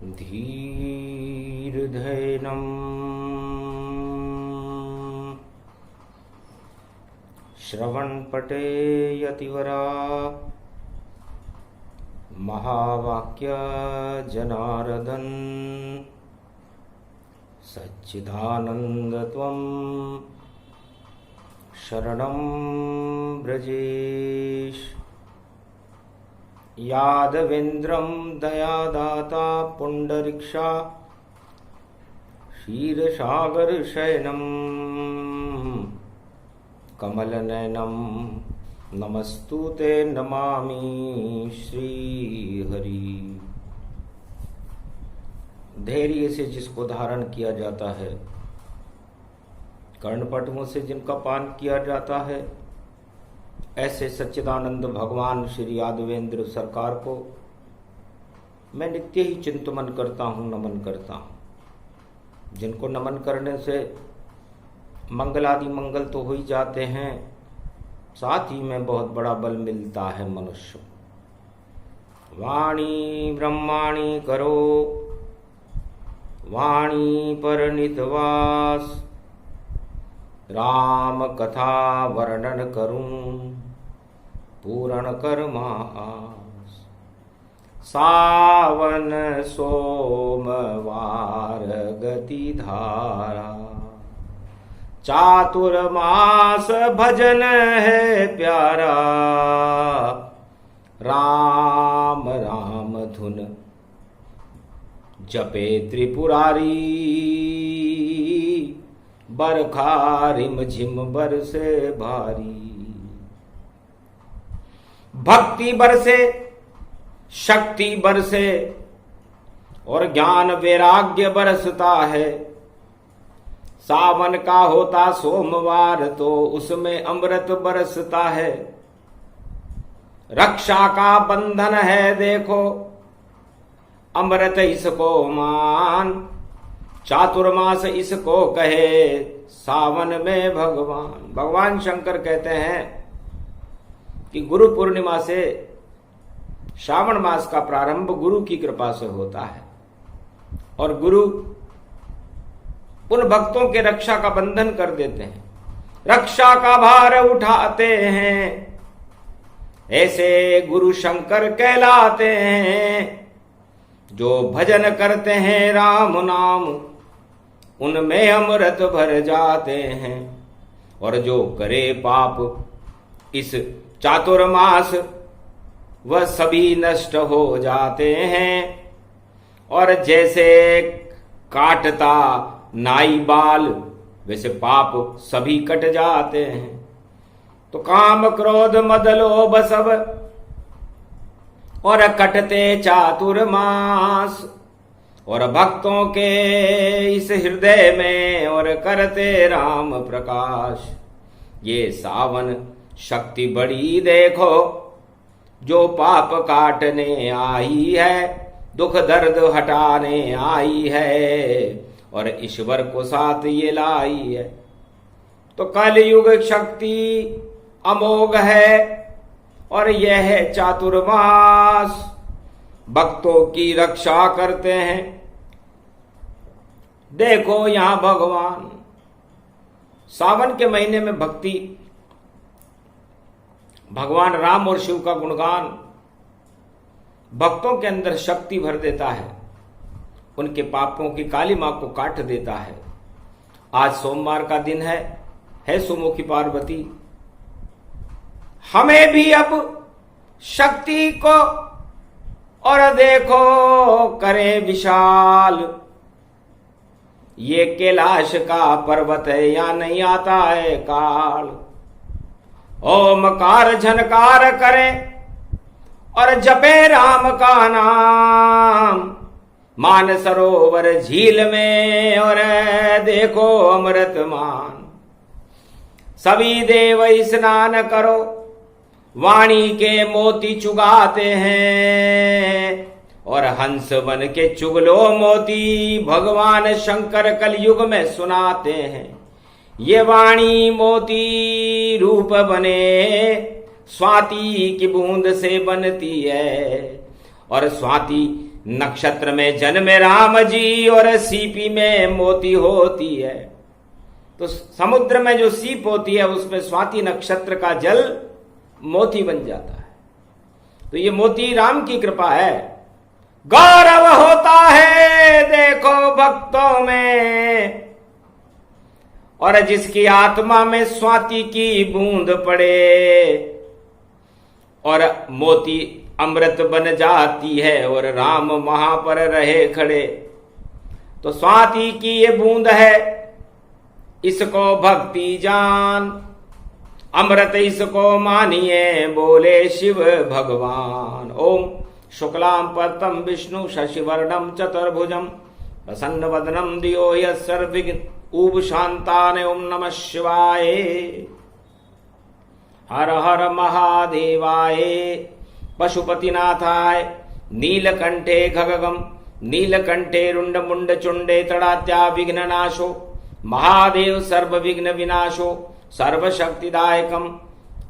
धीर्धैनं श्रवणपटे यतिवरा महावाक्य जनार्दन सच्चिदानंद त्वं शरणं ब्रजेश। यादवेन्द्रं दयादाता पुंडरीक्षा क्षीरसागरशयनं कमलनयनं नमस्तुते नमामि श्रीहरि। धैर्य से जिसको धारण किया जाता है, कर्णपटुओं से जिनका पान किया जाता है, ऐसे सच्चिदानंद भगवान श्री यादवेंद्र सरकार को मैं नित्य ही चिंतन करता हूँ, नमन करता हूँ। जिनको नमन करने से मंगल आदि मंगल तो हो ही जाते हैं, साथ ही में बहुत बड़ा बल मिलता है मनुष्य। वाणी ब्रह्माणी करो, वाणी पर नितवास, राम कथा वर्णन करूं पूर्ण कर्मास। सावन सोमवार गति धारा, चातुर्मास भजन है प्यारा। राम राम धुन जपे त्रिपुरारी, बरखा रिम झिम बरसे भारी। भक्ति बरसे, शक्ति बरसे और ज्ञान वैराग्य बरसता है। सावन का होता सोमवार तो उसमें अमृत बरसता है। रक्षा का बंधन है देखो, अमृत इसको मान। चातुर्मास इसको कहे, सावन में भगवान शंकर कहते हैं कि गुरु पूर्णिमा से श्रावण मास का प्रारंभ गुरु की कृपा से होता है और गुरु उन भक्तों के रक्षा का बंधन कर देते हैं, रक्षा का भार उठाते हैं। ऐसे गुरु शंकर कहलाते हैं। जो भजन करते हैं राम नाम, उनमें अमृत भर जाते हैं। और जो करे पाप इस चातुर्मास, वह सभी नष्ट हो जाते हैं। और जैसे काटता नाई बाल, वैसे पाप सभी कट जाते हैं। तो काम क्रोध मद लोभ सब और कटते चातुर्मास। और भक्तों के इस हृदय में और करते राम प्रकाश। ये सावन शक्ति बड़ी देखो, जो पाप काटने आई है, दुख दर्द हटाने आई है और ईश्वर को साथ ये लाई है। तो कलयुग शक्ति अमोघ है और यह है चातुर्मास। भक्तों की रक्षा करते हैं। देखो यहां भगवान सावन के महीने में भक्ति, भगवान राम और शिव का गुणगान भक्तों के अंदर शक्ति भर देता है, उनके पापों की काली मां को काट देता है। आज सोमवार का दिन है सुमुखी पार्वती। हमें भी अब शक्ति को और देखो करे विशाल। ये कैलाश का पर्वत है, या नहीं आता है काल। ओमकार झनकार करे और जपे राम का नाम। मान सरोवर झील में और देखो अमृत मान। सभी देव स्नान करो, वाणी के मोती चुगाते हैं। और हंस बन के चुगलो मोती, भगवान शंकर कलयुग में सुनाते हैं। ये वाणी मोती रूप बने, स्वाति की बूंद से बनती है। और स्वाति नक्षत्र में जन्मे राम जी और सीपी में मोती होती है। तो समुद्र में जो सीप होती है उसमें स्वाति नक्षत्र का जल मोती बन जाता है। तो ये मोती राम की कृपा है। गौरव होता है देखो भक्तों में, और जिसकी आत्मा में स्वाति की बूंद पड़े और मोती अमृत बन जाती है और राम वहां पर रहे खड़े। तो स्वाति की ये बूंद है, इसको भक्ति जान, अमृत इसको मानिए बोले शिव भगवान। ओम शुक्लां परतम विष्णु शशिवर्णम चतुर्भुजम प्रसन्न वदनम दियो यस्सर्वविघ्न उपशांताय। ओम नमः शिवाय। हर हर महादेवाय पशुपतिनाथाय नीलकंठे खगगम नीलकंठे रुंड मुंड चुंडे तड़ात्या विघ्ननाशो महादेव सर्व विघ्न विनाशो सर्वशक्तिदायकम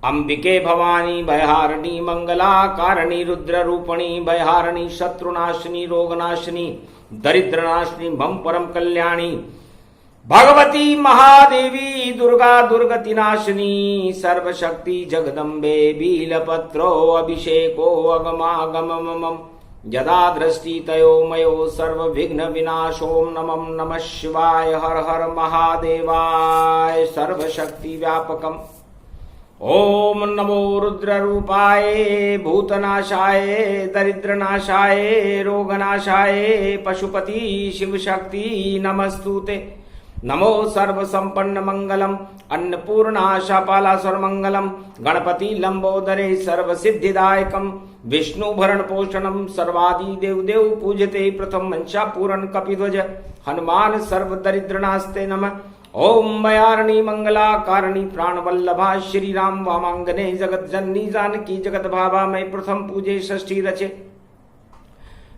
अंबिके भवानी भयहारिणी मंगला कारिणी रुद्र रूपणी भयहारिणी शत्रुनाशिनी रोगनाशिनी दरिद्रनाशिनी मम परम कल्याणी भगवती महादेवी दुर्गा दुर्गति नाशिनी सर्वशक्ति जगदम्बे बीलपत्रो अभिषेको अगमागममम यदा दृष्टि तयो मयो सर्व विघ्न विनाशोम नमः नमः शिवाय। हर हर महादेवाय सर्वशक्ति व्यापकम। ओम नमो रुद्र रूपाय भूतनाशाय दरिद्रनाशाय रोगनाशाय पशुपति शिव शक्ति नमस्तुते। नमो सर्व संपन्न मंगलम अन्नपूर्णाशापाला सर्वमंगलम गणपति लंबोदरे सर्व सिद्धिदायकम विष्णु भरण पोषणम सर्वादि देव देव पूजते प्रथम मंशा पूरण कपिध्वज हनुमान सर्व दरिद्रनास्ते नमः। ओम भयारिणी मंगला कारिणी प्राण वल्लभा श्री राम वामांगने जगत जननी जानकी जगत भाभा मैं प्रथम पूजे षष्ठी रचे।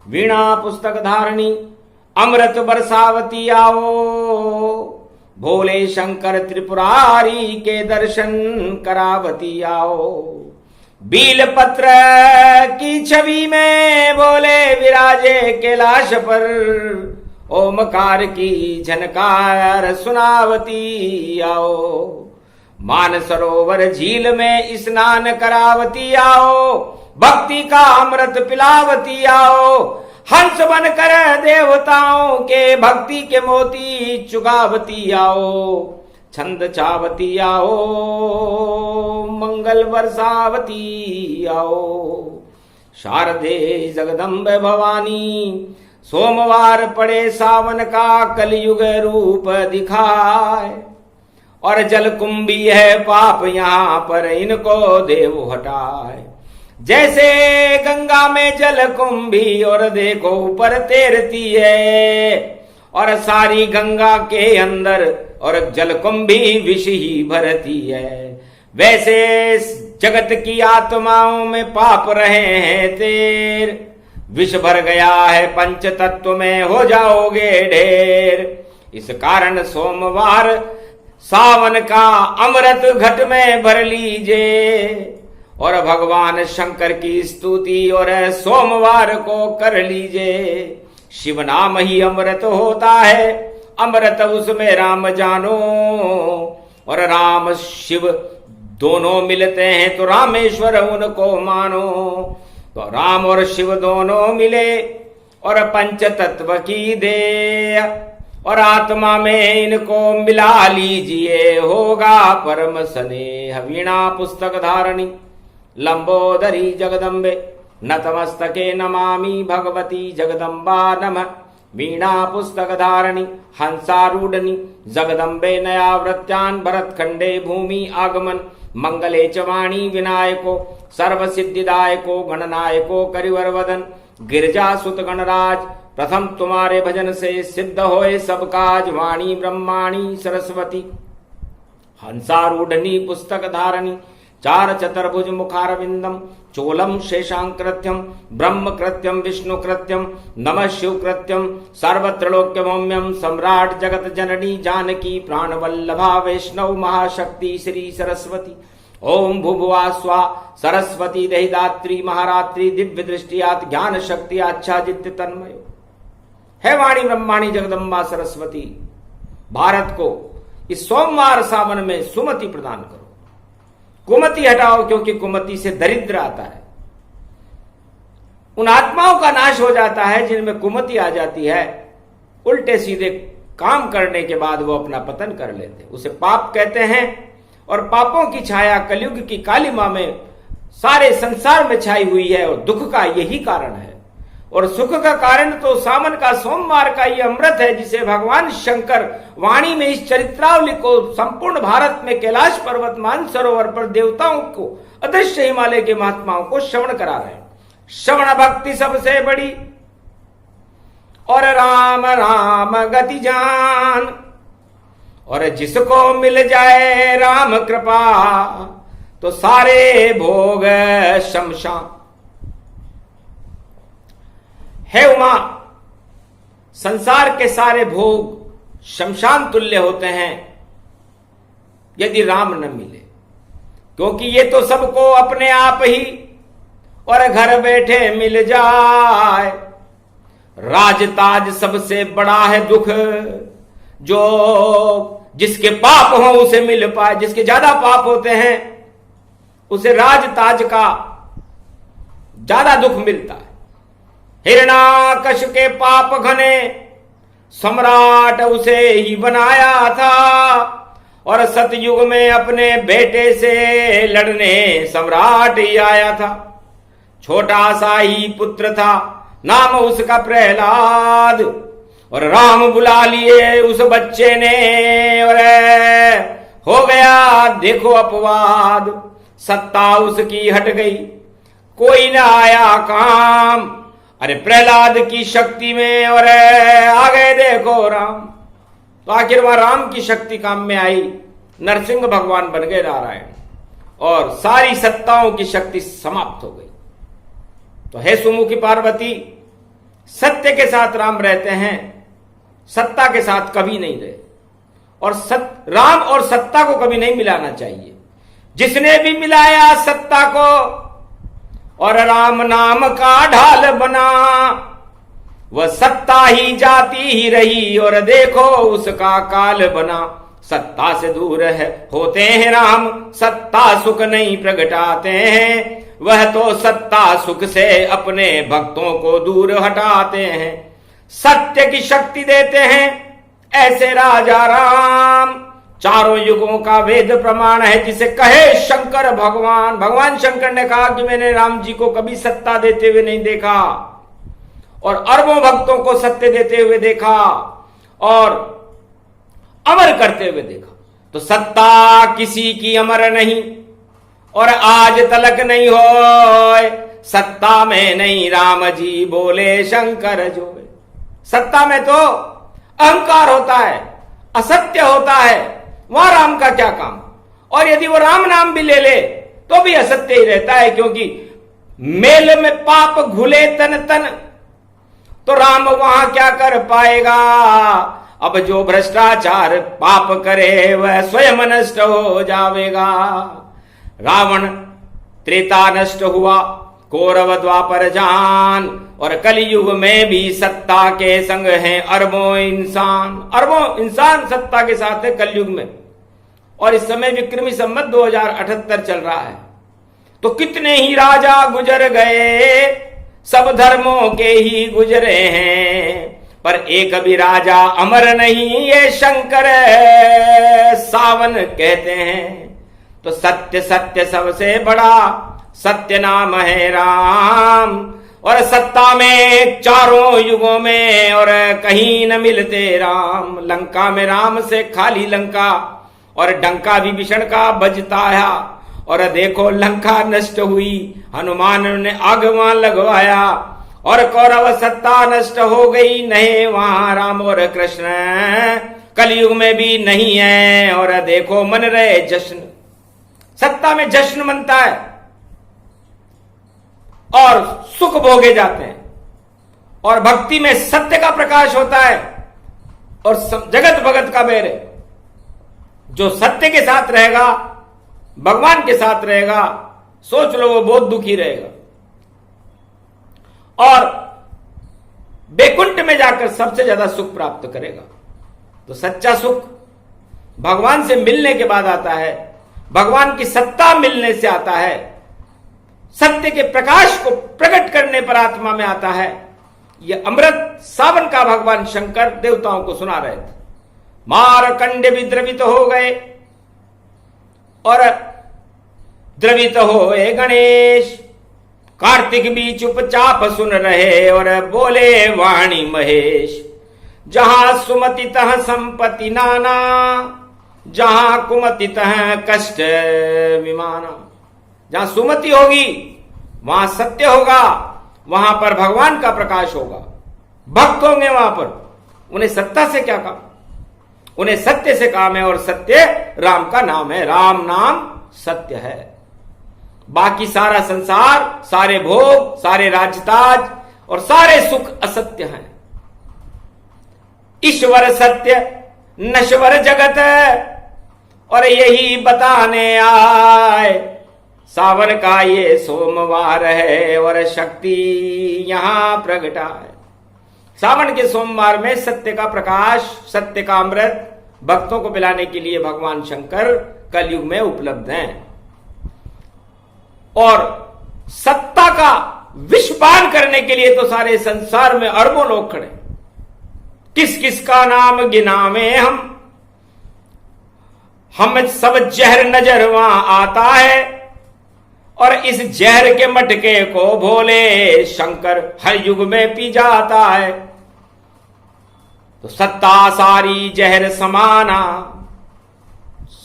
वीणा पुस्तक धारणी अमृत बरसावती आओ भोले शंकर त्रिपुरारी के दर्शन करावती आओ। बील पत्र की छवि में बोले विराजे कैलाश पर ओमकार की झनकार सुनावती आओ। मान सरोवर झील में स्नान करावती आओ भक्ति का अमृत पिलावती आओ। हंस बनकर देवताओं के भक्ति के मोती चुगावती आओ। छंद चावती आओ मंगल वर्षावती आओ। शारदे जगदम्बे भवानी सोमवार पड़े सावन का कलयुग रूप दिखाए। और जल कुंभी है पाप यहाँ पर इनको देव हटाए। जैसे गंगा में जल कुंभी और देखो ऊपर तैरती है और सारी गंगा के अंदर और जल कुंभी विष ही भरती है। वैसे जगत की आत्माओं में पाप रहे हैं तेर विष भर गया है पंच तत्व में हो जाओगे ढेर। इस कारण सोमवार सावन का अमृत घट में भर लीजिए और भगवान शंकर की स्तुति और सोमवार को कर लीजिए। शिव नाम ही अमृत होता है अमृत उसमें राम जानो। और राम शिव दोनों मिलते हैं तो रामेश्वर उनको मानो। तो राम और शिव दोनों मिले और पंच तत्व की दे और आत्मा में इनको मिला लीजिए होगा परम स्नेह। वीणा पुस्तक धारणी लंबोदरी जगदम्बे नतमस्तके नमामि भगवती जगदम्बा नमः। वीणा पुस्तक धारणी हंसारूढ़नी जगदम्बे नयावृत्यान भरतखंडे भूमि आगमन मंगले च वाणी विनायको सर्व सिद्धिदायको गणनायको करिवर वदन। गिरजा सुत गणराज प्रथम तुम्हारे भजन से सिद्ध होए सब काज। वाणी ब्रह्माणी सरस्वती हंसारूढ़नी पुस्तक धारणी चार चतुर्भुज मुखारविंदम चोलम शेषांकृत्यम ब्रह्म कृत्यम विष्णु कृत्यम नमः शिव कृत्यम सर्वत्रलोक्यमौम्यम सम्राट जगत जननी जानकी प्राण वल्लभा वैष्णव महाशक्ति श्री सरस्वती। ओम भुभुआ स्वा सरस्वती दहिदात्री महारात्रि दिव्य दृष्टियात ज्ञान शक्ति आच्छादित्य तन्मयो। है वाणी ब्रह्माणी जगदम्बा सरस्वती, भारत को इस सोमवार सावन में सुमति प्रदान करो। कुमति हटाओ, क्योंकि कुमति से दरिद्र आता है। उन आत्माओं का नाश हो जाता है जिनमें कुमति आ जाती है। उल्टे सीधे काम करने के बाद वो अपना पतन कर लेते, उसे पाप कहते हैं। और पापों की छाया कलयुग की कालिमा में सारे संसार में छाई हुई है, और दुख का यही कारण है। और सुख का कारण तो सावन का सोमवार का ये अमृत है, जिसे भगवान शंकर वाणी में इस चरित्रावली को संपूर्ण भारत में कैलाश पर्वत मानसरोवर पर देवताओं को, अदृश्य हिमालय के महात्माओं को श्रवण करा रहे हैं। श्रवण भक्ति सबसे बड़ी, और राम राम गति जान। और जिसको मिल जाए राम कृपा, तो सारे भोग शमशान। हे उमा, संसार के सारे भोग शमशान तुल्य होते हैं यदि राम न मिले, क्योंकि ये तो सबको अपने आप ही और घर बैठे मिल जाए। राजताज सबसे बड़ा है दुख, जो जिसके पाप हो उसे मिल पाए। जिसके ज्यादा पाप होते हैं उसे राजताज का ज्यादा दुख मिलता है। हिरण्याकश के पाप घने, सम्राट उसे ही बनाया था। और सतयुग में अपने बेटे से लड़ने सम्राट ही आया था। छोटा सा ही पुत्र था, नाम उसका प्रहलाद। और राम बुला लिए उस बच्चे ने, और हो गया देखो अपवाद। सत्ता उसकी हट गई, कोई ना आया काम। अरे प्रहलाद की शक्ति में और आ गए देखो राम। तो आखिर वह राम की शक्ति काम में आई, नरसिंह भगवान बन गए नारायण, और सारी सत्ताओं की शक्ति समाप्त हो गई। तो हे सुमुखी पार्वती, सत्य के साथ राम रहते हैं, सत्ता के साथ कभी नहीं रहे। और राम और सत्ता को कभी नहीं मिलाना चाहिए। जिसने भी मिलाया सत्ता को और राम नाम का ढाल बना, वह सत्ता ही जाती ही रही और देखो उसका काल बना। सत्ता से दूर है होते हैं राम, सत्ता सुख नहीं प्रगटाते हैं। वह तो सत्ता सुख से अपने भक्तों को दूर हटाते हैं। सत्य की शक्ति देते हैं ऐसे राजा राम। चारों युगों का वेद प्रमाण है, जिसे कहे शंकर भगवान। भगवान शंकर ने कहा कि मैंने राम जी को कभी सत्ता देते हुए नहीं देखा, और अरबों भक्तों को सत्य देते हुए देखा और अमर करते हुए देखा। तो सत्ता किसी की अमर नहीं और आज तलक नहीं हो। सत्ता में नहीं राम जी बोले शंकर जो। सत्ता में तो अहंकार होता है, असत्य होता है, वहां राम का क्या काम। और यदि वो राम नाम भी ले ले तो भी असत्य ही रहता है, क्योंकि मेल में पाप घुले तन तन, तो राम वहां क्या कर पाएगा। अब जो भ्रष्टाचार पाप करे वह स्वयं नष्ट हो जाएगा। रावण त्रेता नष्ट हुआ, कौरव द्वापर जान, और कलयुग में भी सत्ता के संग हैं अरबों इंसान। अरबों इंसान सत्ता के साथ है कलयुग में। और इस समय विक्रमी संवत 2078 चल रहा है। तो कितने ही राजा गुजर गए, सब धर्मों के ही गुजरे हैं, पर एक भी राजा अमर नहीं, ये शंकर सावन कहते हैं। तो सत्य सत्य सबसे बड़ा, सत्य नाम है राम। और सत्ता में चारों युगों में और कहीं न मिलते राम। लंका में राम से खाली लंका, और डंका भी भीषण का बजता है। और देखो लंका नष्ट हुई, हनुमान ने आग वहां लगवाया, और कौरव सत्ता नष्ट हो गई, नहीं वहां राम और कृष्ण कलयुग में भी नहीं है। और देखो मन रहे जश्न, सत्ता में जश्न मनता है और सुख भोगे जाते हैं। और भक्ति में सत्य का प्रकाश होता है और जगत भगत का बैर है। जो सत्य के साथ रहेगा भगवान के साथ रहेगा, सोच लो वो बहुत दुखी रहेगा और बैकुंठ में जाकर सबसे ज्यादा सुख प्राप्त करेगा। तो सच्चा सुख भगवान से मिलने के बाद आता है, भगवान की सत्ता मिलने से आता है, सत्य के प्रकाश को प्रकट करने पर आत्मा में आता है। यह अमृत सावन का भगवान शंकर देवताओं को सुना रहे थे। मारकंडे भी द्रवित हो गए और द्रवित होए गणेश, कार्तिक भी चुपचाप सुन रहे और बोले वाणी महेश। जहां सुमति तह संपत्ति नाना, जहां कुमति तह कष्ट विमाना। जहां सुमति होगी वहां सत्य होगा, वहां पर भगवान का प्रकाश होगा, भक्त होंगे वहां पर। उन्हें सत्ता से क्या काम, उन्हें सत्य से काम है और सत्य राम का नाम है। राम नाम सत्य है। बाकी सारा संसार, सारे भोग, सारे राजताज और सारे सुख असत्य हैं। ईश्वर सत्य नश्वर जगत और यही बताने आए। सावन का ये सोमवार है और शक्ति यहां प्रगटा है। सावन के सोमवार में सत्य का प्रकाश, सत्य का अमृत भक्तों को पिलाने के लिए भगवान शंकर कलयुग में उपलब्ध हैं और सत्ता का विषपान करने के लिए तो सारे संसार में अरबों लोग खड़े। किस किस का नाम गिनावे हम सब जहर नजर वहां आता है और इस जहर के मटके को भोले शंकर हर युग में पी जाता है। तो सत्ता सारी जहर समाना,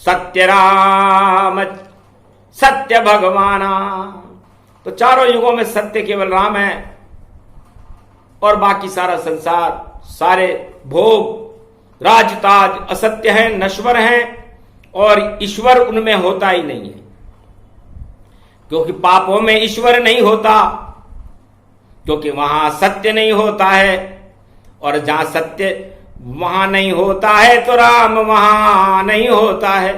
सत्य राम सत्य भगवाना। तो चारों युगों में सत्य केवल राम है और बाकी सारा संसार, सारे भोग राजताज असत्य हैं, नश्वर हैं और ईश्वर उनमें होता ही नहीं है। क्योंकि पापों में ईश्वर नहीं होता, क्योंकि वहां सत्य नहीं होता है और जहां सत्य वहां नहीं होता है तो राम वहां नहीं होता है।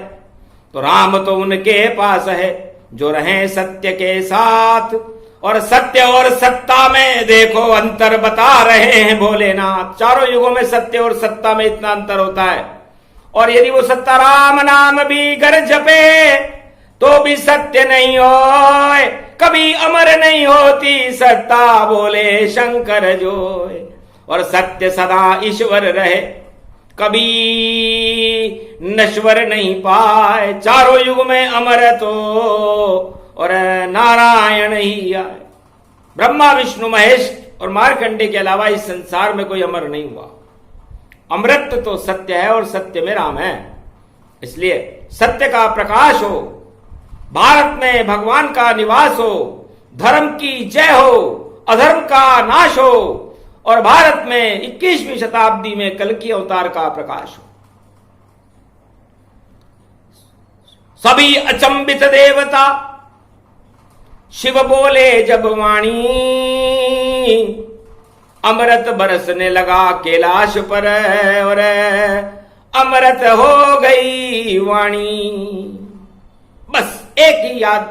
तो राम तो उनके पास है जो रहे सत्य के साथ और सत्य और सत्ता में देखो अंतर बता रहे हैं भोलेनाथ। चारों युगों में सत्य और सत्ता में इतना अंतर होता है और यदि वो सत्ता राम नाम भी गर जपे तो भी सत्य नहीं होए, कभी अमर नहीं होती सत्ता बोले शंकर जोए। और सत्य सदा ईश्वर रहे, कभी नश्वर नहीं पाए। चारों युग में अमर तो और नारायण ही आए। ब्रह्मा विष्णु महेश और मार्कंडे के अलावा इस संसार में कोई अमर नहीं हुआ। अमृत तो सत्य है और सत्य में राम है। इसलिए सत्य का प्रकाश हो, भारत में भगवान का निवास हो, धर्म की जय हो, अधर्म का नाश हो और भारत में 21वीं शताब्दी में कल्कि अवतार का प्रकाश हो। सभी अचंबित देवता शिव बोले जब वाणी, अमृत बरसने लगा कैलाश पर और अमृत हो गई वाणी। बस एक ही याद,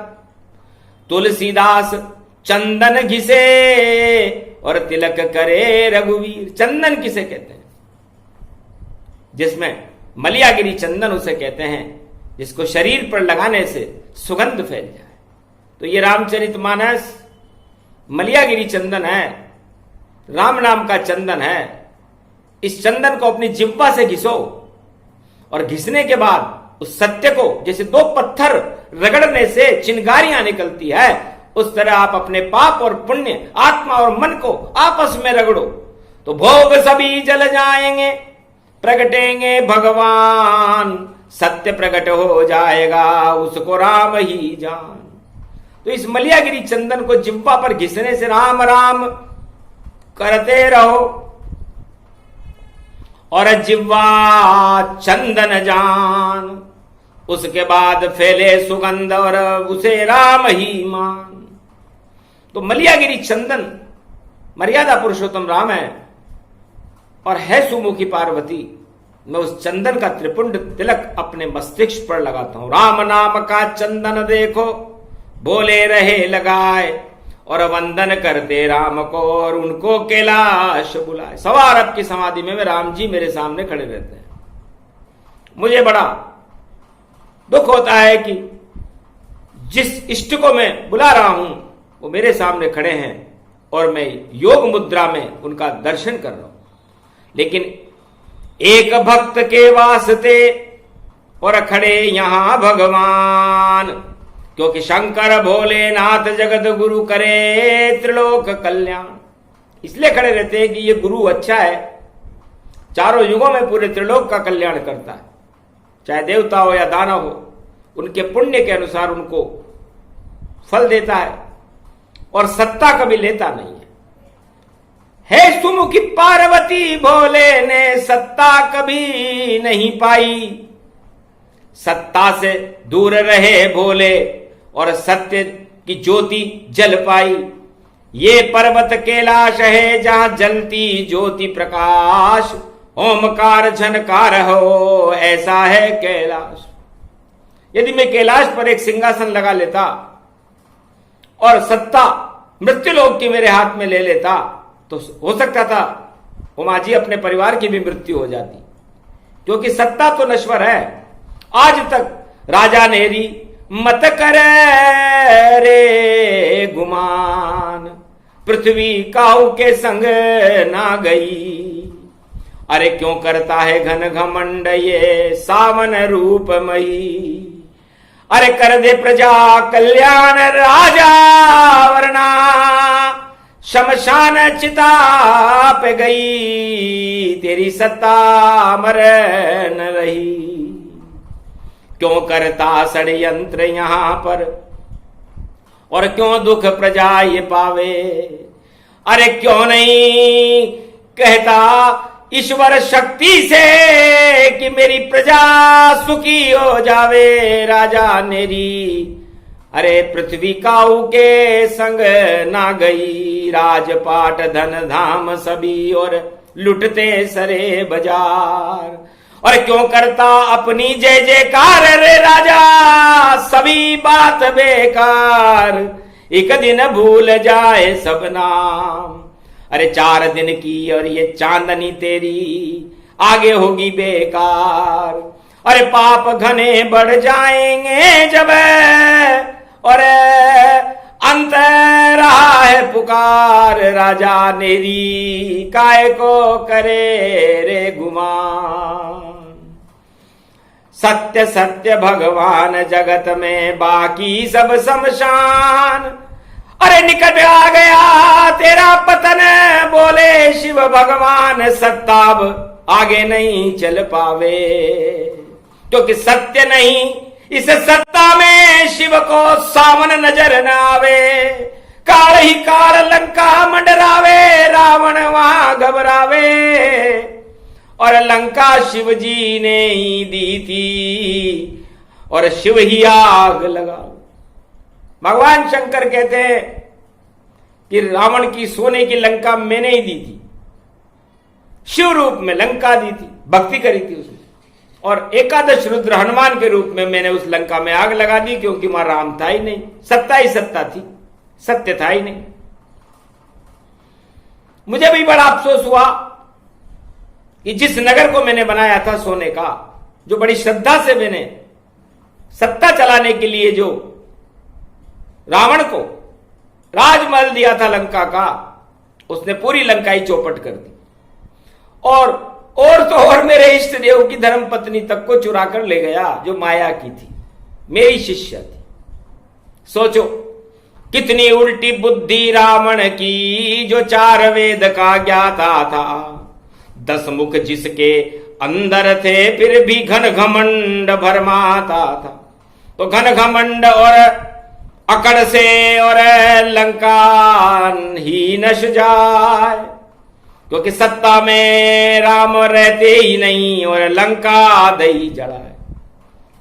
तुलसीदास चंदन घिसे और तिलक करे रघुवीर। चंदन किसे कहते हैं? जिसमें मलियागिरी चंदन उसे कहते हैं जिसको शरीर पर लगाने से सुगंध फैल जाए। तो ये रामचरितमानस मलियागिरी चंदन है, राम नाम का चंदन है। इस चंदन को अपनी जिह्वा से घिसो और घिसने के बाद उस सत्य को, जैसे दो पत्थर रगड़ने से चिंगारियां निकलती है, उस तरह आप अपने पाप और पुण्य, आत्मा और मन को आपस में रगड़ो तो भोग सभी जल जाएंगे, प्रगटेंगे भगवान, सत्य प्रकट हो जाएगा, उसको राम ही जान। तो इस मलियागिरी चंदन को जिह्वा पर घिसने से राम राम करते रहो और जिह्वा चंदन जान, उसके बाद फैले सुगंध और उसे राम ही मान। तो मलियागिरी चंदन मर्यादा पुरुषोत्तम राम है और है सुमुखी पार्वती। मैं उस चंदन का त्रिपुंड तिलक अपने मस्तिष्क पर लगाता हूं। राम नाम का चंदन देखो, बोले रहे लगाए, और वंदन करते राम को, और उनको कैलाश बुलाए। सवा अरब की समाधि में राम जी मेरे सामने खड़े रहते हैं। मुझे बड़ा दुख होता है कि जिस इष्ट को मैं बुला रहा हूं वो मेरे सामने खड़े हैं और मैं योग मुद्रा में उनका दर्शन कर रहा हूं। लेकिन एक भक्त के वास्ते और खड़े यहां भगवान, क्योंकि शंकर भोलेनाथ जगत गुरु करे त्रिलोक कल्याण। इसलिए खड़े रहते हैं कि ये गुरु अच्छा है, चारों युगों में पूरे त्रिलोक का कल्याण करता है, चाहे देवता हो या दानव हो, उनके पुण्य के अनुसार उनको फल देता है और सत्ता कभी लेता नहीं है सुमुखी पार्वती भोले ने सत्ता कभी नहीं पाई, सत्ता से दूर रहे भोले और सत्य की ज्योति जल पाई। ये पर्वत कैलाश है जहां जलती ज्योति प्रकाश, ओमकार झनकार हो ऐसा है कैलाश। यदि मैं कैलाश पर एक सिंहासन लगा लेता और सत्ता मृत्युलोक की मेरे हाथ में ले लेता तो हो सकता था उमा जी अपने परिवार की भी मृत्यु हो जाती, क्योंकि सत्ता तो नश्वर है। आज तक राजा नेरी मत करे रे गुमान, पृथ्वी काऊ के संग ना गई। अरे क्यों करता है घन घमंड ये सावन रूपमयी, अरे कर दे प्रजा कल्याण राजा, वरना शमशान चिता पे गई तेरी सत्ता अमर न रही। क्यों करता षड्यंत्र यहां पर और क्यों दुख प्रजा ये पावे, अरे क्यों नहीं कहता ईश्वर शक्ति से कि मेरी प्रजा सुखी हो जावे राजा नेरी। अरे पृथ्वी काऊ के संग ना गई, राजपाट धन धाम सभी और लुटते सरे बाजार। और क्यों करता अपनी जय जयकार रे राजा, सभी बात बेकार, एक दिन भूल जाए सब नाम। अरे 4 दिन की और ये चांदनी तेरी आगे होगी बेकार। अरे पाप घने बढ़ जाएंगे जब और अंत रहा है पुकार, राजा नेरी काय को करे रे गुमान। सत्य सत्य भगवान जगत में बाकी सब शमशान, अरे निकट आ गया तेरा पतन बोले शिव भगवान, सत्ताब आगे नहीं चल पावे, क्योंकि सत्य नहीं इस सत्ता में शिव को सावन नजर न आवे। काल ही काल लंका मंडरावे, रावण वहां घबरावे, और लंका शिव जी ने ही दी थी और शिव ही आग लगा। भगवान शंकर कहते हैं कि रावण की सोने की लंका मैंने ही दी थी, शिव रूप में लंका दी थी, भक्ति करी थी उसमें, और एकादश रुद्र हनुमान के रूप में मैंने उस लंका में आग लगा दी, क्योंकि वहां राम था ही नहीं, सत्ता ही सत्ता थी, सत्य था ही नहीं। मुझे भी बड़ा अफसोस हुआ कि जिस नगर को मैंने बनाया था सोने का, जो बड़ी श्रद्धा से मैंने सत्ता चलाने के लिए जो रावण को राजमहल दिया था लंका का, उसने पूरी लंका ही चौपट कर दी, और तो और मेरे इष्ट देव की धर्म पत्नी तक को चुरा कर ले गया, जो माया की थी, मेरी शिष्य थी। सोचो कितनी उल्टी बुद्धि रावण की, जो 4 वेद का ज्ञाता था, 10 मुख जिसके अंदर थे, फिर भी घन घमंड भरमाता था। तो घन घमंड और अकड़ से और लंका ही नश जाए, क्योंकि सत्ता में राम रहते ही नहीं और लंका दही जलाए।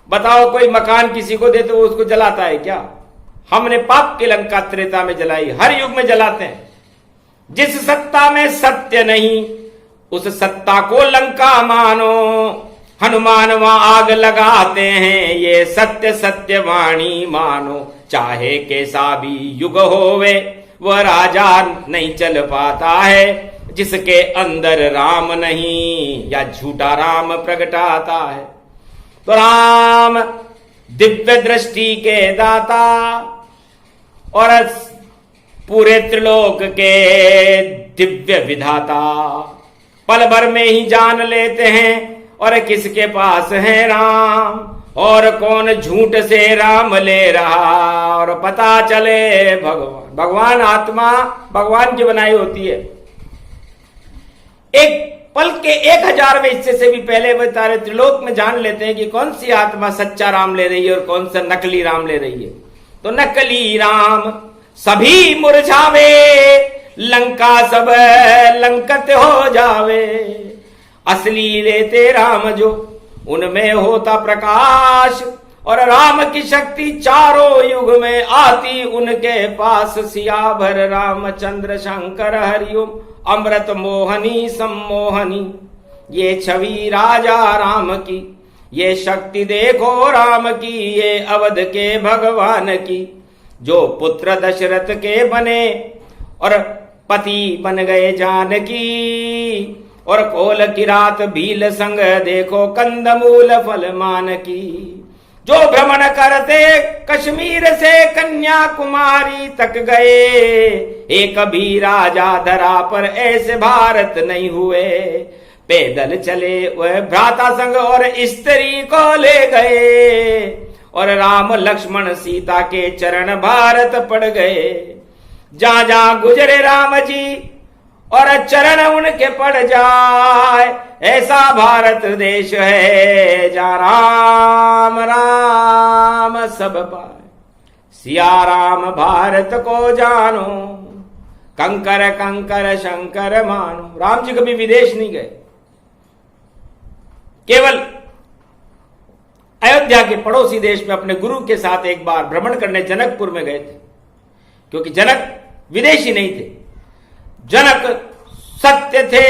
बताओ कोई मकान किसी को दे तो उसको जलाता है क्या? हमने पाप की लंका त्रेता में जलाई, हर युग में जलाते हैं। जिस सत्ता में सत्य नहीं उस सत्ता को लंका मानो, हनुमान वहां आग लगाते हैं, ये सत्य सत्य वाणी मानो। चाहे कैसा भी युग होवे वह राजा नहीं चल पाता है, जिसके अंदर राम नहीं या झूठा राम प्रगटाता है। तो राम दिव्य दृष्टि के दाता और पूरे त्रिलोक के दिव्य विधाता, पल भर में ही जान लेते हैं और किसके पास है राम और कौन झूठ से राम ले रहा, और पता चले भगवान आत्मा भगवान की बनाई होती है। एक पल के 1000वें हिस्से से भी पहले वह तारे त्रिलोक में जान लेते हैं कि कौन सी आत्मा सच्चा राम ले रही है और कौन सा नकली राम ले रही है। तो नकली राम सभी मुरझावे, लंका सब लंकत हो जावे। असली लेते राम जो उनमें होता प्रकाश, और राम की शक्ति चारों युग में आती उनके पास। सियाभर रामचंद्र शंकर हरिओम, अमृत मोहनी सम्मोहनी, ये छवि राजा राम की, ये शक्ति देखो राम की, ये अवध के भगवान की। जो पुत्र दशरथ के बने और पति बन गए जानकी, और कोल की रात भील संग देखो कंदमूल फल मान की। जो भ्रमण करते कश्मीर से कन्याकुमारी तक गए, एक भी राजा धरा पर ऐसे भारत नहीं हुए। पैदल चले वह भ्राता संग और स्त्री को ले गए, और राम लक्ष्मण सीता के चरण भारत पड़ गए। जहां जहां गुजरे राम जी और चरण उनके पड़ जाए, ऐसा भारत देश है जहां राम राम सब पाए। सिया राम भारत को जानो, कंकर कंकर शंकर मानो। राम जी कभी विदेश नहीं गए, केवल अयोध्या के पड़ोसी देश में अपने गुरु के साथ एक बार भ्रमण करने जनकपुर में गए थे, क्योंकि जनक विदेशी नहीं थे। जनक सत्य थे,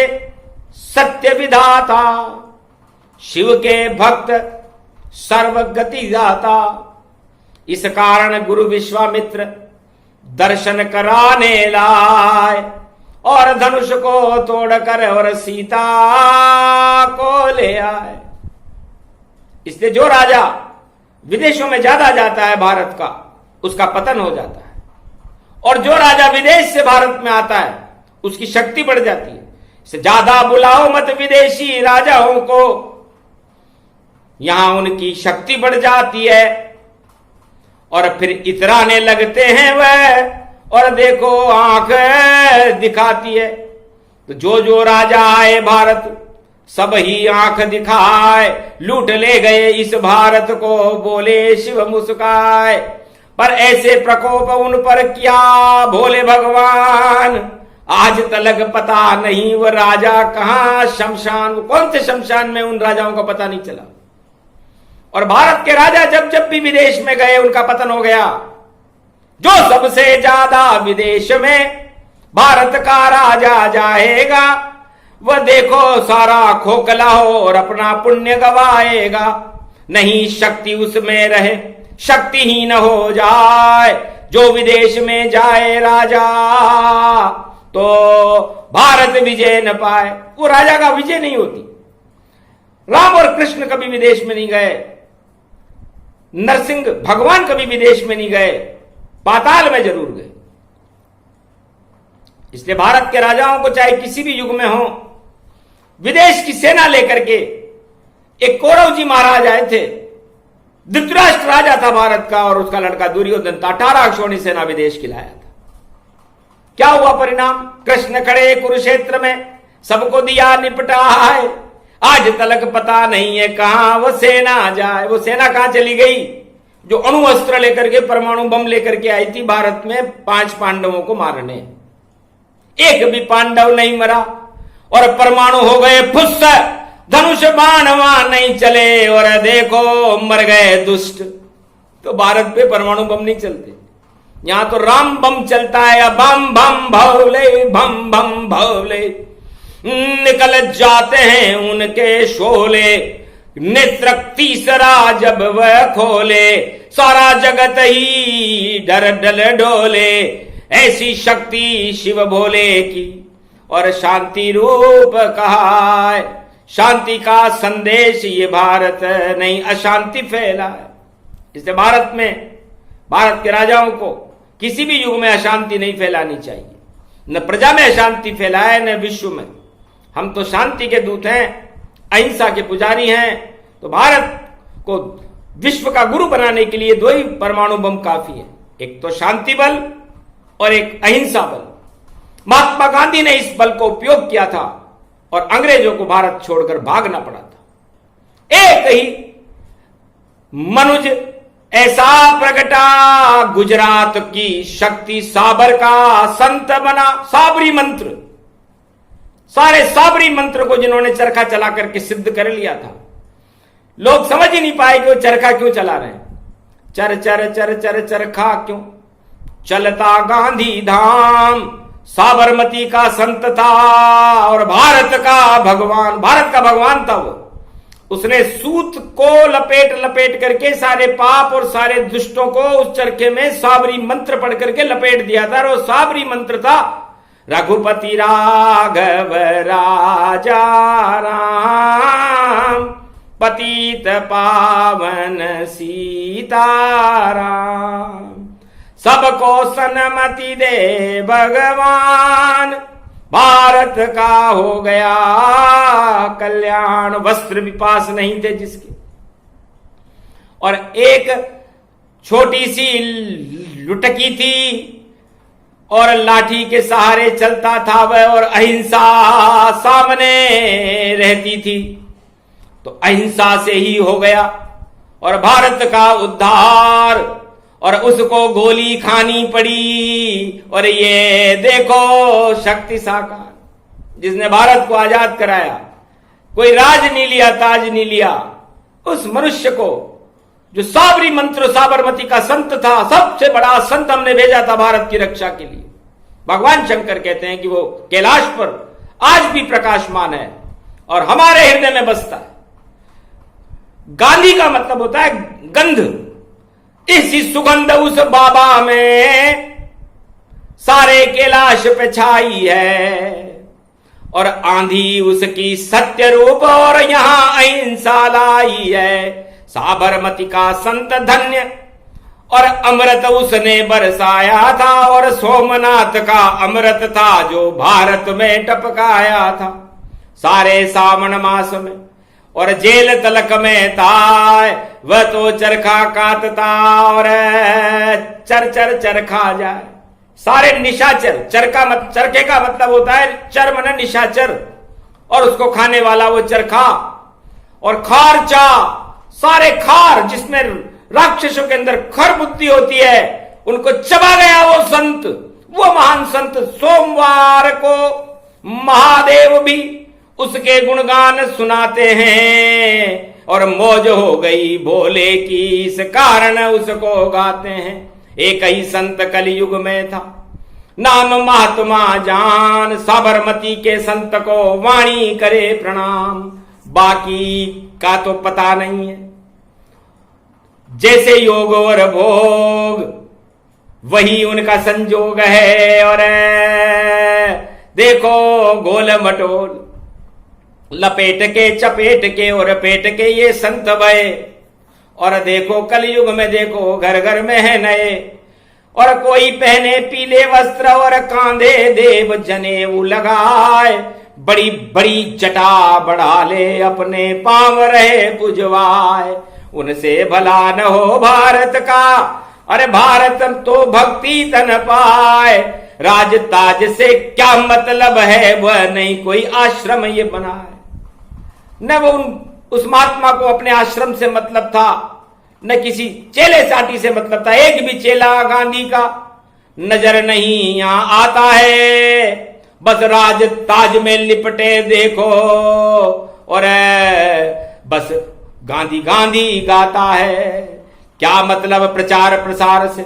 सत्य विधाता, शिव के भक्त, सर्वगति दाता। इस कारण गुरु विश्वामित्र दर्शन कराने लाए, और धनुष को तोड़कर और सीता को ले आए। इसलिए जो राजा विदेशों में ज्यादा जाता है भारत का, उसका पतन हो जाता है, और जो राजा विदेश से भारत में आता है उसकी शक्ति बढ़ जाती है। इससे ज्यादा बुलाओ मत विदेशी राजाओं को, यहां उनकी शक्ति बढ़ जाती है और फिर इतराने लगते हैं वह, और देखो आंख दिखाती है। तो जो जो राजा आए भारत सब ही आंख दिखाए, लूट ले गए इस भारत को, बोले शिव मुस्काए। पर ऐसे प्रकोप उन पर किया भोले भगवान, आज तलक पता नहीं वह राजा कहां शमशान, कौन से शमशान में उन राजाओं का पता नहीं चला। और भारत के राजा जब जब भी विदेश में गए उनका पतन हो गया। जो सबसे ज्यादा विदेश में भारत का राजा जाएगा, वह देखो सारा खोखला हो और अपना पुण्य गवाएगा। नहीं शक्ति उसमें रहे, शक्तिहीन हो जाए। जो विदेश में जाए राजा तो भारत विजय न पाए, वो राजा का विजय नहीं होती। राम और कृष्ण कभी विदेश में नहीं गए, नरसिंह भगवान कभी विदेश में नहीं गए, पाताल में जरूर गए। इसलिए भारत के राजाओं को चाहे किसी भी युग में हो, विदेश की सेना लेकर के, एक कौरव जी महाराज आए थे, धृतराष्ट्र राजा था भारत का और उसका लड़का दुर्योधन था, 18 अक्षौणी सेना विदेश की लाया था। क्या हुआ परिणाम? कृष्ण खड़े कुरुक्षेत्र में, सबको दिया निपटाए। आज तलक पता नहीं है कहां वो सेना जाए। वो सेना कहां चली गई जो अणु अस्त्र लेकर के, परमाणु बम लेकर के आई थी भारत में 5 पांडवों को मारने। एक भी पांडव नहीं मरा और परमाणु हो गए फुस, धनुष बाण वहां नहीं चले और देखो मर गए दुष्ट। तो भारत पे परमाणु बम नहीं चलते, यहां तो राम बम चलता है। बम बम भोले, बम बम भोले। निकल जाते हैं उनके शोले, नेत्र तीसरा जब वह खोले, सारा जगत ही डर डल डोले, ऐसी शक्ति शिव भोले की और शांति रूप कहा है। शांति का संदेश ये भारत नहीं अशांति फैला है। इसलिए भारत में, भारत के राजाओं को किसी भी युग में अशांति नहीं फैलानी चाहिए, न प्रजा में अशांति फैलाए न विश्व में। हम तो शांति के दूत हैं, अहिंसा के पुजारी हैं। तो भारत को विश्व का गुरु बनाने के लिए दो ही परमाणु बम काफी है, एक तो शांति बल और एक अहिंसा बल। महात्मा गांधी ने इस बल को उपयोग किया था और अंग्रेजों को भारत छोड़कर भागना पड़ा था। एक ही मनुज ऐसा प्रगटा, गुजरात की शक्ति साबर का संत बना। साबरी मंत्र, सारे साबरी मंत्र को जिन्होंने चरखा चला करके सिद्ध कर लिया था, लोग समझ ही नहीं पाए कि वो चरखा क्यों चला रहे हैं। चर चर चर चर चरखा क्यों चलता गांधी धाम, साबरमती का संत था और भारत का भगवान, भारत का भगवान था वो। उसने सूत को लपेट लपेट करके सारे पाप और सारे दुष्टों को उस चरखे में साबरी मंत्र पढ़ करके लपेट दिया था। और वो साबरी मंत्र था रघुपति राघव राजा राम, पतित पावन सीताराम, सबको सन्मति दे भगवान, भारत का हो गया कल्याण। वस्त्र भी पास नहीं थे जिसके, और एक छोटी सी लुटकी थी और लाठी के सहारे चलता था वह, और अहिंसा सामने रहती थी। तो अहिंसा से ही हो गया और भारत का उद्धार, और उसको गोली खानी पड़ी। और ये देखो शक्ति साकार, जिसने भारत को आजाद कराया। कोई राज नहीं लिया, ताज नहीं लिया, उस मनुष्य को जो साबरी मंत्र साबरमती का संत था, सबसे बड़ा संत हमने भेजा था भारत की रक्षा के लिए। भगवान शंकर कहते हैं कि वो कैलाश पर आज भी प्रकाशमान है और हमारे हृदय में बसता है। गांधी का मतलब होता है गंध। इसी सुगंध उस बाबा में सारे कैलाश पे छाई है, और आंधी उसकी सत्य रूप और यहां अहिंसा लाई है। साबरमती का संत धन्य, और अमृत उसने बरसाया था, और सोमनाथ का अमृत था जो भारत में टपकाया था सारे सावन मास में। और जेल तलक में था वह तो चरखा काटता, और चर चर चरखा जाए। सारे निशाचर, चरखे का मतलब होता है चर मन निशाचर, और उसको खाने वाला वो चरखा। और खारचा, सारे खार जिसमें राक्षसों के अंदर खर बुद्धि होती है, उनको चबा गया वो संत, वो महान संत। सोमवार को महादेव भी उसके गुणगान सुनाते हैं, और मौज हो गई भोले की इस कारण उसको गाते हैं। एक ही संत कलयुग में था, नाम महात्मा जान। साबरमती के संत को वाणी करे प्रणाम, बाकी का तो पता नहीं है। जैसे योग और भोग वही उनका संजोग है। और देखो गोल मटोल लपेट के चपेट के और पेट के ये संत भय। और देखो कलयुग में देखो घर घर में है नए, और कोई पहने पीले वस्त्र और कांधे देव जनेऊ लगाए। बड़ी बड़ी जटा बढ़ा ले अपने पांव रहे पुजवाए, उनसे भला न हो भारत का। अरे भारत तो भक्ति तन पाए, राज ताज से क्या मतलब है, वह नहीं कोई आश्रम ये बनाए। न वो उस महात्मा को अपने आश्रम से मतलब था, न किसी चेले साथी से मतलब था। एक भी चेला गांधी का नजर नहीं यहां आता है, बस राज ताज में लिपटे देखो, और बस गांधी गांधी गाता है। क्या मतलब प्रचार प्रसार से?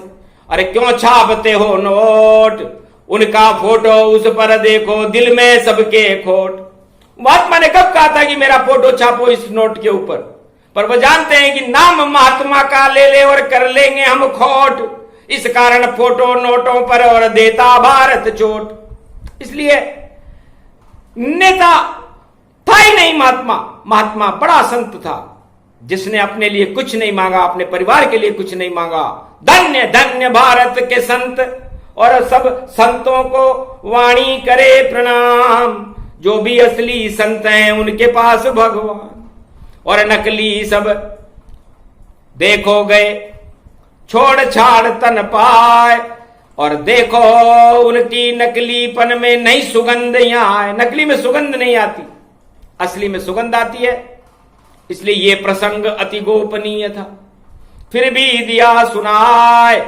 अरे क्यों छापते हो नोट, उनका फोटो उस पर देखो, दिल में सबके खोट। महात्मा ने कब कहा था कि मेरा फोटो छापो इस नोट के ऊपर? पर वो जानते हैं कि नाम महात्मा का ले ले और कर लेंगे हम खोट, इस कारण फोटो नोटों पर और देता भारत चोट। इसलिए नेता था ही नहीं महात्मा। महात्मा बड़ा संत था जिसने अपने लिए कुछ नहीं मांगा, अपने परिवार के लिए कुछ नहीं मांगा। धन्य धन्य भारत के संत, और सब संतों को वाणी करे प्रणाम। जो भी असली संत हैं उनके पास भगवान, और नकली सब देखो गए छोड़ छाड़ तन पाए। और देखो उनकी नकलीपन में नहीं सुगंध यहां आए। नकली में सुगंध नहीं आती, असली में सुगंध आती है। इसलिए ये प्रसंग अति गोपनीय था, फिर भी दिया सुनाए।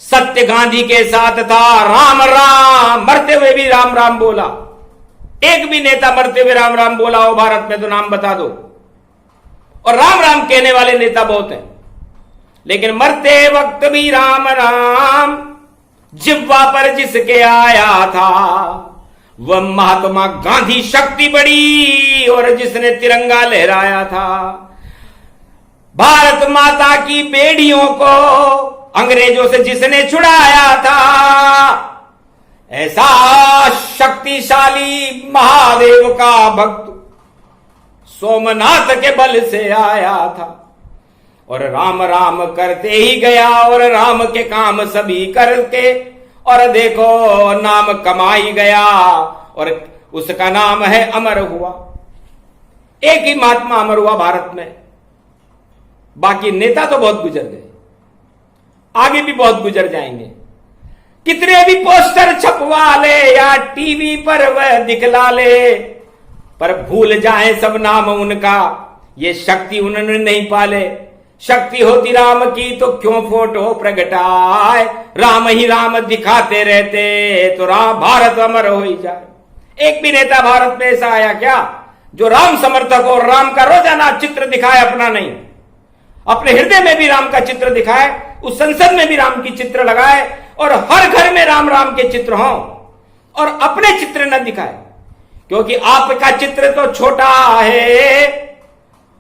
सत्य गांधी के साथ था, राम राम मरते हुए भी राम राम बोला। एक भी नेता मरते हुए राम राम बोला हो भारत में तो नाम बता दो। और राम राम कहने वाले नेता बहुत हैं, लेकिन मरते वक्त भी राम राम जिह्वा पर जिसके आया था वह महात्मा गांधी शक्ति बड़ी, और जिसने तिरंगा लहराया था। भारत माता की बेड़ियों को अंग्रेजों से जिसने छुड़ाया था, ऐसा शक्तिशाली महादेव का भक्त सोमनाथ के बल से आया था। और राम राम करते ही गया, और राम के काम सभी करके, और देखो नाम कमाई गया, और उसका नाम है अमर हुआ। एक ही महात्मा अमर हुआ भारत में, बाकी नेता तो बहुत गुजर गए, आगे भी बहुत गुजर जाएंगे। कितने भी पोस्टर छपवा ले या टीवी पर वह दिखला ले, पर भूल जाए सब नाम उनका, ये शक्ति उन्होंने नहीं पाले। शक्ति होती राम की तो क्यों फोटो प्रगटाए, राम ही राम दिखाते रहते तो राम भारत अमर हो ही जाए। एक भी नेता भारत में ऐसा आया क्या जो राम समर्थक और राम का रोजाना चित्र दिखाए? अपना नहीं, अपने हृदय में भी राम का चित्र दिखाए, उस संसद में भी राम की चित्र लगाए, और हर घर में राम राम के चित्र हों, और अपने चित्र न दिखाए। क्योंकि आपका चित्र तो छोटा है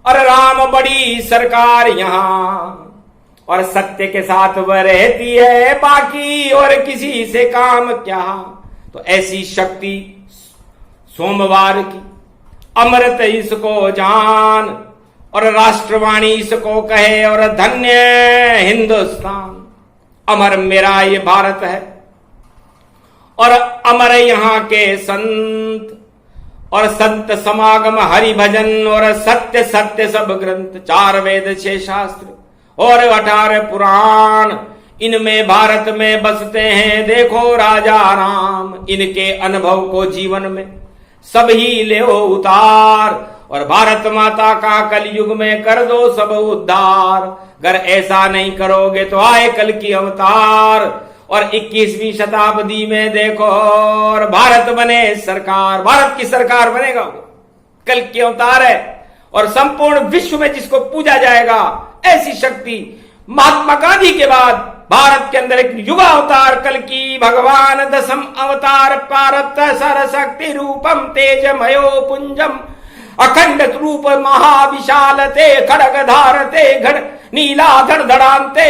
और राम बड़ी सरकार यहां, और सत्य के साथ वह रहती है बाकी, और किसी से काम क्या। तो ऐसी शक्ति सोमवार की अमृत इसको जान, और राष्ट्रवाणी इसको कहे, और धन्य हिंदुस्तान। अमर मेरा ये भारत है, और अमर यहां के संत, और संत समागम हरि भजन, और सत्य सत्य सब ग्रंथ। 4 वेद 6 शास्त्र और 18 पुराण, इनमें भारत में बसते हैं देखो राजा राम। इनके अनुभव को जीवन में सब ही ले उतार, और भारत माता का कलयुग में कर दो सब उद्धार। अगर ऐसा नहीं करोगे तो आए कल की अवतार, और 21वीं शताब्दी में देखो और भारत बने सरकार। भारत की सरकार बनेगा वो, कल की अवतार है, और संपूर्ण विश्व में जिसको पूजा जाएगा। ऐसी शक्ति महात्मा गांधी के बाद भारत के अंदर एक युवा अवतार कल की भगवान दशम अवतार पारत सरशक्ति रूपम तेजमयो पुंजम अखंड रूप महाविशालते खड़ग धारते घड़ नीला धड़ धड़ांते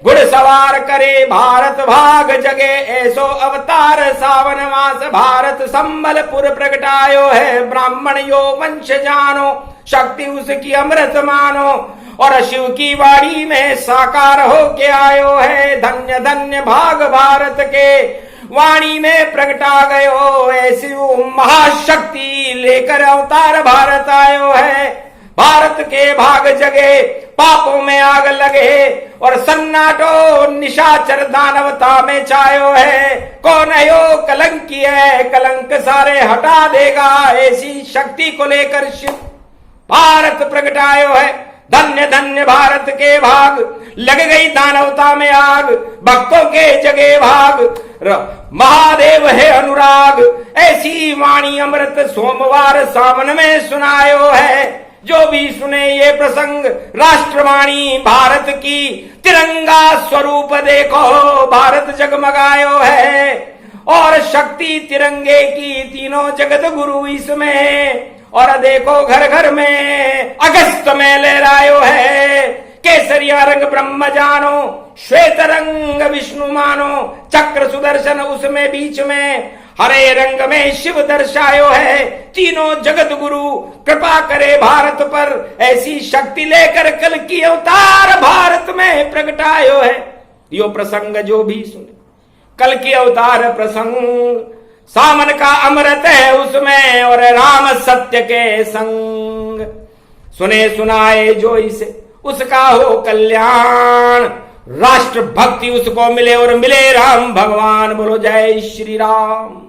घुड़सवार करे भारत भाग जगे ऐसो अवतार सावन मास भारत संबलपुर प्रगटायो है। ब्राह्मण यो वंश जानो शक्ति उसकी अमृत मानो, और शिव की वाणी में साकार हो के आयो है। धन्य धन्य भाग भारत के वाणी में प्रगटा गयो, ऐसी महाशक्ति लेकर अवतार भारत आयो है। भारत के भाग जगे पापों में आग लगे, और सन्नाटो निशाचर दानवता में छायो है। कौन है यो कलंकी है, कलंक सारे हटा देगा। ऐसी शक्ति को लेकर शिव भारत प्रगटायो है। धन्य धन्य भारत के भाग, लग गई दानवता में आग, भक्तों के जगे भाग, महादेव है अनुराग। ऐसी वाणी अमृत सोमवार सावन में सुनायो है। जो भी सुने ये प्रसंग राष्ट्रवाणी भारत की, तिरंगा स्वरूप देखो भारत जगमगायो है। और शक्ति तिरंगे की, तीनों जगत गुरु इसमें। और देखो घर घर में अगस्त में लहरायो है, केसरिया रंग ब्रह्म जानो, श्वेत रंग विष्णु मानो, चक्र सुदर्शन उसमें बीच में, हरे रंग में शिव दर्शायो है। तीनों जगत गुरु कृपा करे भारत पर, ऐसी शक्ति लेकर कल की अवतार भारत में प्रगटायो है। यो प्रसंग जो भी सुने, कल की अवतार प्रसंग, सामन का अमृत है उसमें और राम सत्य के संग। सुने सुनाए जो इसे उसका हो कल्याण, राष्ट्र भक्ति उसको मिले और मिले राम भगवान। बोलो जय श्री राम।